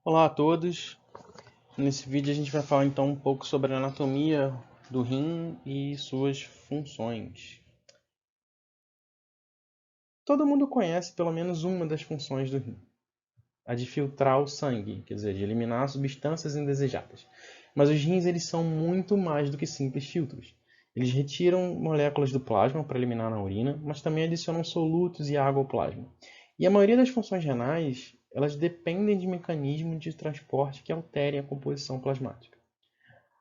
Olá a todos. Nesse vídeo a gente vai falar então um pouco sobre a anatomia do rim e suas funções. Todo mundo conhece pelo menos uma das funções do rim, a de filtrar o sangue, quer dizer, de eliminar substâncias indesejadas. Mas os rins eles são muito mais do que simples filtros. Eles retiram moléculas do plasma para eliminar na urina, mas também adicionam solutos e água ao plasma. E a maioria das funções renais, elas dependem de mecanismos de transporte que alterem a composição plasmática.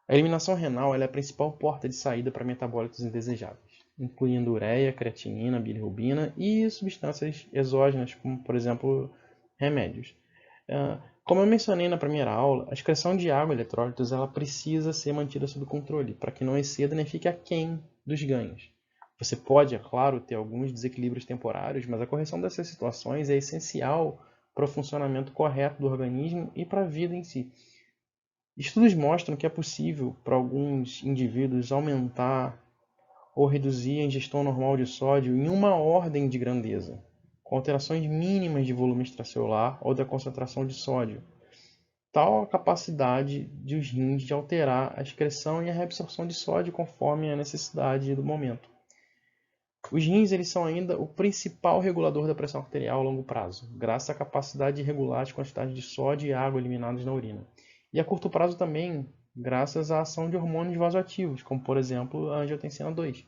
A eliminação renal é a principal porta de saída para metabólitos indesejáveis, incluindo ureia, creatinina, bilirrubina e substâncias exógenas, como, por exemplo, remédios. Como eu mencionei na primeira aula, a excreção de água e eletrólitos ela precisa ser mantida sob controle, para que não exceda nem fique aquém dos ganhos. Você pode, é claro, ter alguns desequilíbrios temporários, mas a correção dessas situações é essencial para o funcionamento correto do organismo e para a vida em si. Estudos mostram que é possível para alguns indivíduos aumentar ou reduzir a ingestão normal de sódio em uma ordem de grandeza, com alterações mínimas de volume extracelular ou da concentração de sódio. Tal a capacidade dos rins de alterar a excreção e a reabsorção de sódio conforme a necessidade do momento. Os rins eles são ainda o principal regulador da pressão arterial a longo prazo, graças à capacidade de regular as quantidades de sódio e água eliminadas na urina. E a curto prazo também, graças à ação de hormônios vasoativos, como por exemplo a angiotensina 2.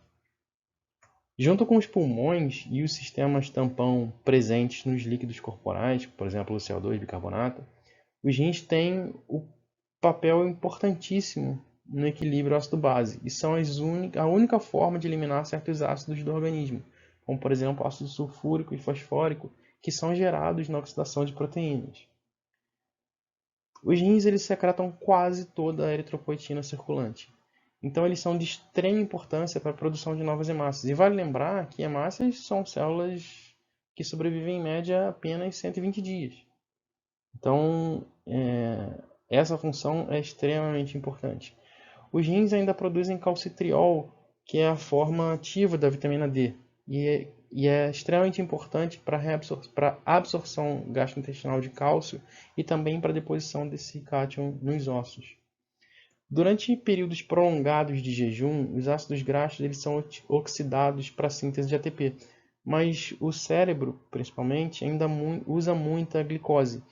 Junto com os pulmões e os sistemas tampão presentes nos líquidos corporais, por exemplo o CO2, bicarbonato, os rins têm o papel importantíssimo no equilíbrio ácido-base e são a única forma de eliminar certos ácidos do organismo, como por exemplo ácido sulfúrico e fosfórico, que são gerados na oxidação de proteínas. Os rins eles secretam quase toda a eritropoetina circulante. Então eles são de extrema importância para a produção de novas hemácias. E vale lembrar que hemácias são células que sobrevivem em média apenas 120 dias. Então, essa função é extremamente importante. Os rins ainda produzem calcitriol, que é a forma ativa da vitamina D, e é extremamente importante para a absorção gastrointestinal de cálcio e também para a deposição desse cátion nos ossos. Durante períodos prolongados de jejum, os ácidos graxos eles são oxidados para a síntese de ATP, mas o cérebro, principalmente, ainda usa muita glicose.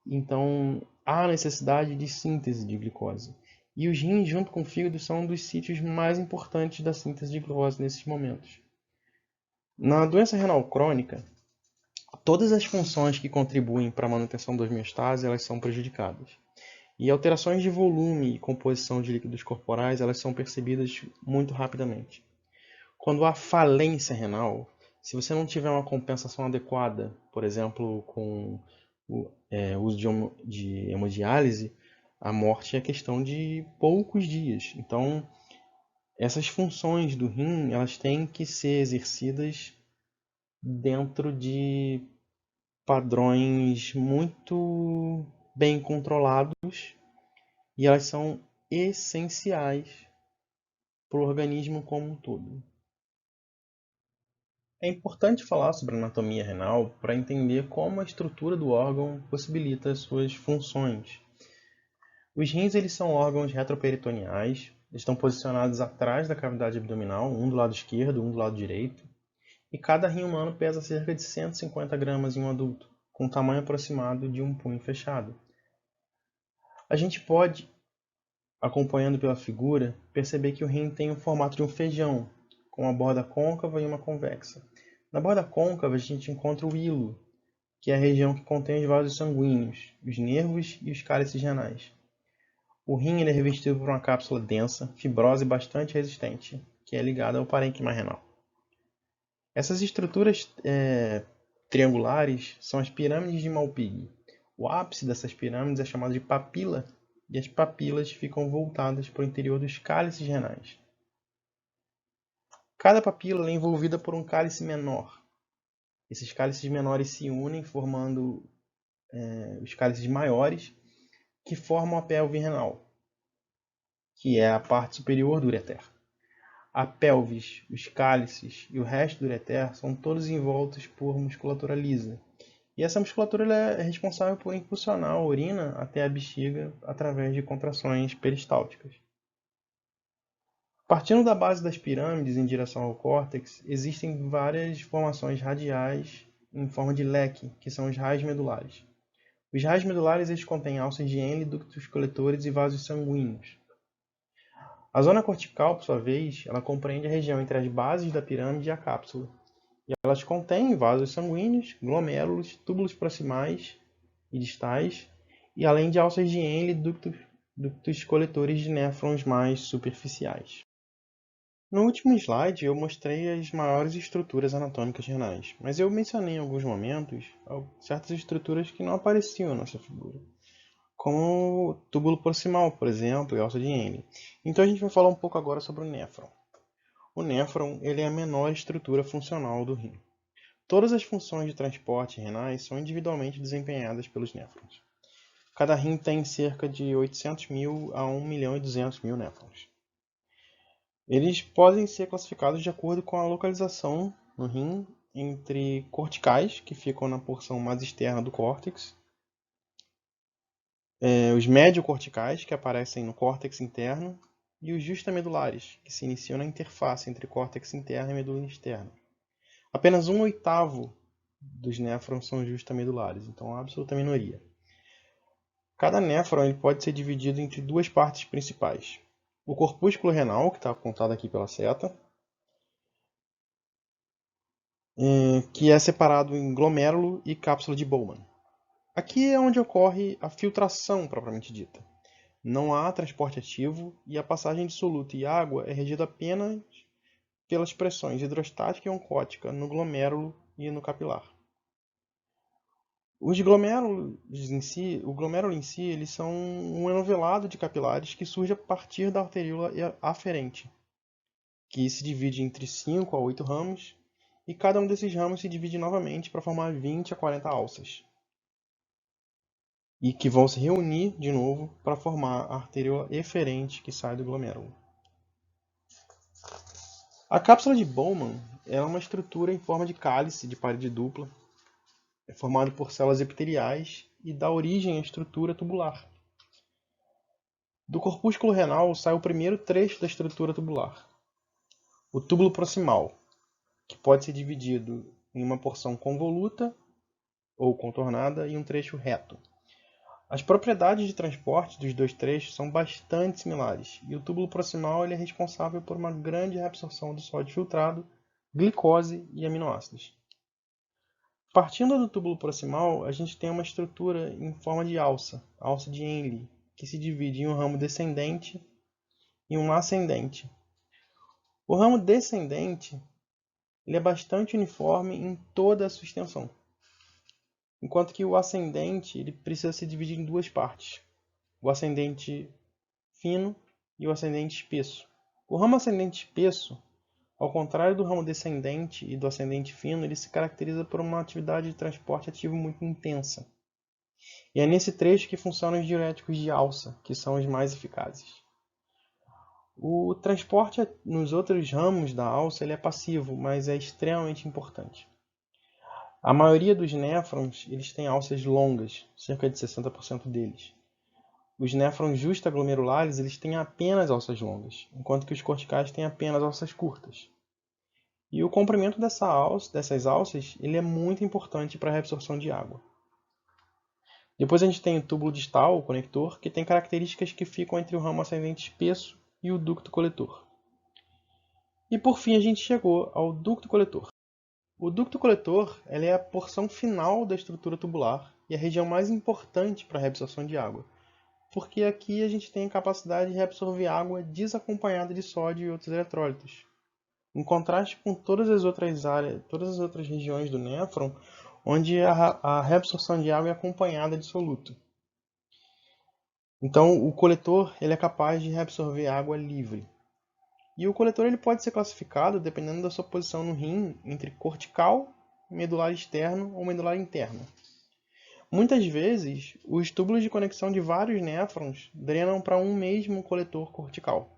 Então, há necessidade de síntese de glicose. E os rins, junto com o fígado, são um dos sítios mais importantes da síntese de glicose nesses momentos. Na doença renal crônica, todas as funções que contribuem para a manutenção da homeostase elas são prejudicadas. E alterações de volume e composição de líquidos corporais elas são percebidas muito rapidamente. Quando há falência renal, se você não tiver uma compensação adequada, por exemplo, com o uso de hemodiálise, a morte é questão de poucos dias. Então, essas funções do rim elas têm que ser exercidas dentro de padrões muito bem controlados e elas são essenciais para o organismo como um todo. É importante falar sobre a anatomia renal para entender como a estrutura do órgão possibilita as suas funções. Os rins eles são órgãos retroperitoneais, estão posicionados atrás da cavidade abdominal, um do lado esquerdo, um do lado direito, e cada rim humano pesa cerca de 150 gramas em um adulto, com um tamanho aproximado de um punho fechado. A gente pode, acompanhando pela figura, perceber que o rim tem o formato de um feijão, com uma borda côncava e uma convexa. Na borda côncava a gente encontra o hilo, que é a região que contém os vasos sanguíneos, os nervos e os cálices renais. O rim é revestido por uma cápsula densa, fibrosa e bastante resistente, que é ligada ao parênquima renal. Essas estruturas triangulares são as pirâmides de Malpighi. O ápice dessas pirâmides é chamado de papila, e as papilas ficam voltadas para o interior dos cálices renais. Cada papila é envolvida por um cálice menor. Esses cálices menores se unem, formando os cálices maiores, que formam a pelve renal, que é a parte superior do ureter. A pelvis, os cálices e o resto do ureter são todos envoltos por musculatura lisa. E essa musculatura ela é responsável por impulsionar a urina até a bexiga através de contrações peristálticas. Partindo da base das pirâmides em direção ao córtex, existem várias formações radiais em forma de leque, que são os raios medulares. Os raios medulares eles contêm alças de Henle, ductos coletores e vasos sanguíneos. A zona cortical, por sua vez, ela compreende a região entre as bases da pirâmide e a cápsula. E elas contêm vasos sanguíneos, glomérulos, túbulos proximais e distais, e além de alças de Henle e ductos coletores de néfrons mais superficiais. No último slide eu mostrei as maiores estruturas anatômicas renais, mas eu mencionei em alguns momentos certas estruturas que não apareciam nessa figura, como o túbulo proximal, por exemplo, e a alça de Henle. Então a gente vai falar um pouco agora sobre o néfron. O néfron ele é a menor estrutura funcional do rim. Todas as funções de transporte renais são individualmente desempenhadas pelos néfrons. Cada rim tem cerca de 800 mil a 1.200.000 néfrons. Eles podem ser classificados de acordo com a localização no rim entre corticais, que ficam na porção mais externa do córtex, os mediocorticais, que aparecem no córtex interno, e os justamedulares, que se iniciam na interface entre córtex interno e medula externa. Apenas 1/8 dos néfrons são justamedulares, então a absoluta minoria. Cada néfron ele pode ser dividido entre duas partes principais. O corpúsculo renal, que está apontado aqui pela seta, que é separado em glomérulo e cápsula de Bowman. Aqui é onde ocorre a filtração propriamente dita. Não há transporte ativo e a passagem de soluto e água é regida apenas pelas pressões hidrostática e oncótica no glomérulo e no capilar. Os glomérulos o glomérulo em si, eles são um enovelado de capilares que surge a partir da arteríola aferente, que se divide entre 5 a 8 ramos, e cada um desses ramos se divide novamente para formar 20 a 40 alças, e que vão se reunir de novo para formar a arteríola eferente que sai do glomérulo. A cápsula de Bowman é uma estrutura em forma de cálice de parede dupla, é formado por células epiteliais e dá origem à estrutura tubular. Do corpúsculo renal sai o primeiro trecho da estrutura tubular, o túbulo proximal, que pode ser dividido em uma porção convoluta ou contornada e um trecho reto. As propriedades de transporte dos dois trechos são bastante similares, e o túbulo proximal ele é responsável por uma grande reabsorção do sódio filtrado, glicose e aminoácidos. Partindo do túbulo proximal, a gente tem uma estrutura em forma de alça, a alça de Henle, que se divide em um ramo descendente e um ascendente. O ramo descendente ele é bastante uniforme em toda a sua extensão, enquanto que o ascendente ele precisa se dividir em duas partes, o ascendente fino e o ascendente espesso. O ramo ascendente espesso, ao contrário do ramo descendente e do ascendente fino, ele se caracteriza por uma atividade de transporte ativo muito intensa. E é nesse trecho que funcionam os diuréticos de alça, que são os mais eficazes. O transporte nos outros ramos da alça ele é passivo, mas é extremamente importante. A maioria dos néfrons eles têm alças longas, cerca de 60% deles. Os néfrons justaglomerulares eles têm apenas alças longas, enquanto que os corticais têm apenas alças curtas. E o comprimento dessas alças ele é muito importante para a reabsorção de água. Depois a gente tem o túbulo distal, o conector, que tem características que ficam entre o ramo ascendente espesso e o ducto coletor. E por fim a gente chegou ao ducto coletor. O ducto coletor é a porção final da estrutura tubular e a região mais importante para a reabsorção de água, porque aqui a gente tem a capacidade de reabsorver água desacompanhada de sódio e outros eletrólitos. Em contraste com todas as outras regiões do néfron, onde a reabsorção de água é acompanhada de soluto. Então, o coletor ele é capaz de reabsorver água livre. E o coletor ele pode ser classificado, dependendo da sua posição no rim, entre cortical, medular externo ou medular interno. Muitas vezes, os túbulos de conexão de vários néfrons drenam para um mesmo coletor cortical.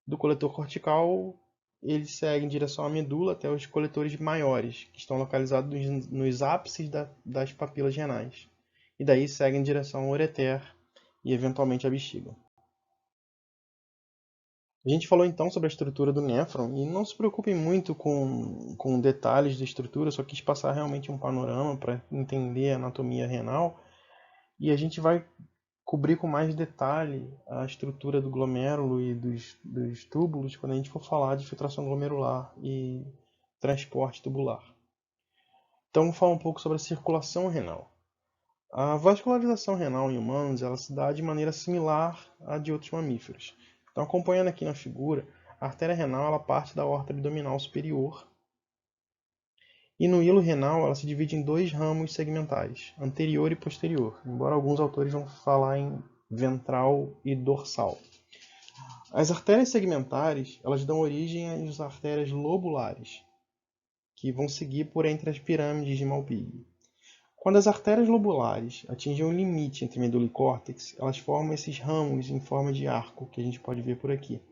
Do coletor cortical ele segue em direção à medula até os coletores maiores, que estão localizados nos ápices das papilas renais. E daí segue em direção ao ureter e eventualmente à bexiga. A gente falou então sobre a estrutura do néfron e não se preocupem muito com detalhes da estrutura, só quis passar realmente um panorama para entender a anatomia renal e a gente vai cobrir com mais detalhe a estrutura do glomérulo e dos túbulos quando a gente for falar de filtração glomerular e transporte tubular. Então, vamos falar um pouco sobre a circulação renal. A vascularização renal em humanos ela se dá de maneira similar à de outros mamíferos. Então, acompanhando aqui na figura, a artéria renal ela parte da aorta abdominal superior e no hilo renal ela se divide em dois ramos segmentares, anterior e posterior, embora alguns autores vão falar em ventral e dorsal. As artérias segmentares elas dão origem às artérias lobulares, que vão seguir por entre as pirâmides de Malpighi. Quando as artérias lobulares atingem o limite entre medula e córtex, elas formam esses ramos em forma de arco, que a gente pode ver por aqui,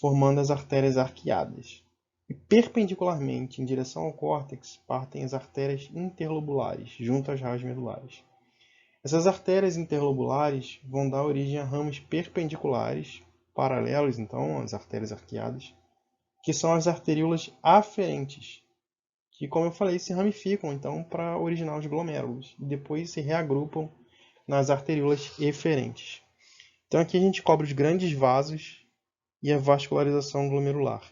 formando as artérias arqueadas. E perpendicularmente em direção ao córtex partem as artérias interlobulares, junto às raias medulares. Essas artérias interlobulares vão dar origem a ramos perpendiculares, paralelos então às artérias arqueadas, que são as arteríolas aferentes, que, como eu falei, se ramificam então para originar os glomérulos e depois se reagrupam nas arteríolas eferentes. Então aqui a gente cobre os grandes vasos e a vascularização glomerular.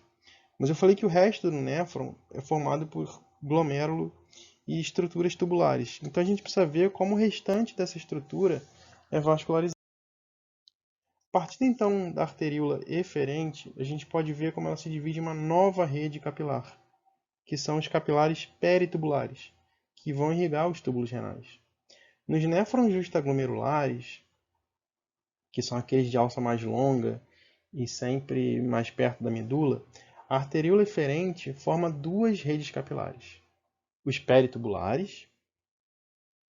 Mas eu falei que o resto do néfron é formado por glomérulo e estruturas tubulares. Então a gente precisa ver como o restante dessa estrutura é vascularizado. A partir então da arteríola eferente, a gente pode ver como ela se divide em uma nova rede capilar, que são os capilares peritubulares, que vão irrigar os túbulos renais. Nos néfrons justaglomerulares, que são aqueles de alça mais longa e sempre mais perto da medula, a arteríola eferente forma duas redes capilares, os peritubulares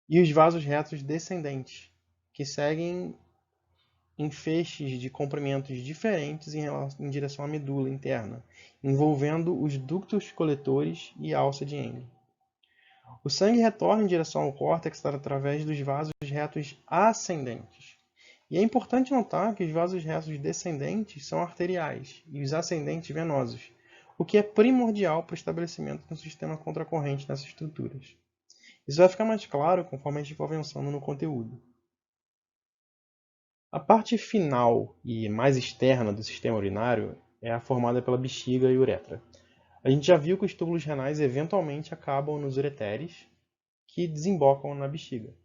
e os vasos retos descendentes, que seguem em feixes de comprimentos diferentes em direção à medula interna, envolvendo os ductos coletores e a alça de Henle. O sangue retorna em direção ao córtex através dos vasos retos ascendentes. E é importante notar que os vasos retos descendentes são arteriais e os ascendentes venosos, o que é primordial para o estabelecimento de um sistema contracorrente nessas estruturas. Isso vai ficar mais claro conforme a gente for avançando no conteúdo. A parte final e mais externa do sistema urinário é a formada pela bexiga e uretra. A gente já viu que os túbulos renais eventualmente acabam nos ureteres, que desembocam na bexiga.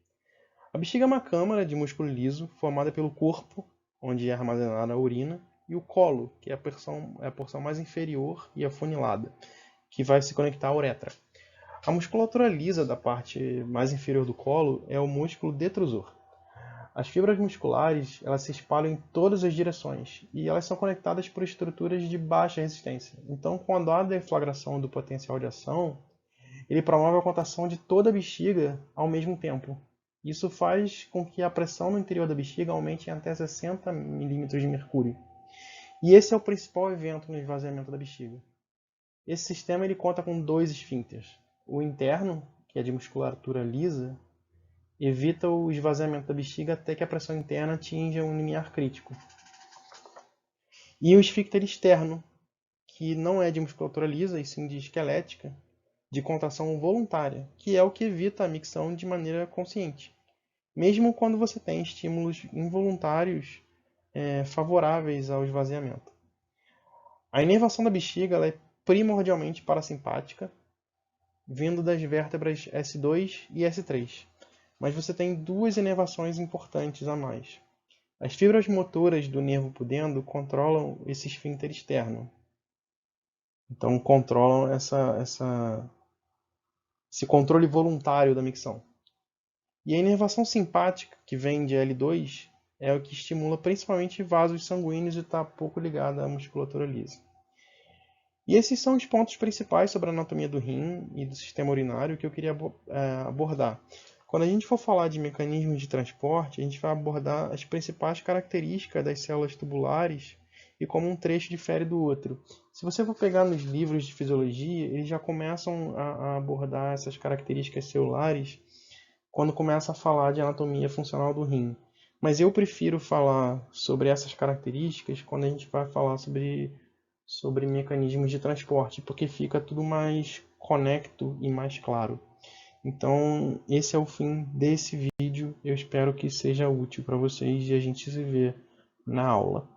A bexiga é uma câmara de músculo liso formada pelo corpo, onde é armazenada a urina, e o colo, que é a porção mais inferior e afunilada, que vai se conectar à uretra. A musculatura lisa da parte mais inferior do colo é o músculo detrusor. As fibras musculares elas se espalham em todas as direções e elas são conectadas por estruturas de baixa resistência. Então, quando há deflagração do potencial de ação, ele promove a contração de toda a bexiga ao mesmo tempo. Isso faz com que a pressão no interior da bexiga aumente em até 60 milímetros de mercúrio. E esse é o principal evento no esvaziamento da bexiga. Esse sistema ele conta com dois esfíncteres. O interno, que é de musculatura lisa, evita o esvaziamento da bexiga até que a pressão interna atinja um limiar crítico. E o esfíncter externo, que não é de musculatura lisa, e sim de esquelética, de contração voluntária, que é o que evita a micção de maneira consciente, mesmo quando você tem estímulos involuntários favoráveis ao esvaziamento. A inervação da bexiga ela é primordialmente parasimpática, vindo das vértebras S2 e S3, mas você tem duas inervações importantes a mais. As fibras motoras do nervo pudendo controlam esse esfíncter externo. Então, controlam esse controle voluntário da micção. E a inervação simpática, que vem de L2, é o que estimula principalmente vasos sanguíneos e está pouco ligada à musculatura lisa. E esses são os pontos principais sobre a anatomia do rim e do sistema urinário que eu queria abordar. Quando a gente for falar de mecanismos de transporte, a gente vai abordar as principais características das células tubulares e como um trecho difere do outro. Se você for pegar nos livros de fisiologia, eles já começam a abordar essas características celulares quando começa a falar de anatomia funcional do rim. Mas eu prefiro falar sobre essas características quando a gente vai falar sobre mecanismos de transporte, porque fica tudo mais conecto e mais claro. Então, esse é o fim desse vídeo. Eu espero que seja útil para vocês e a gente se vê na aula.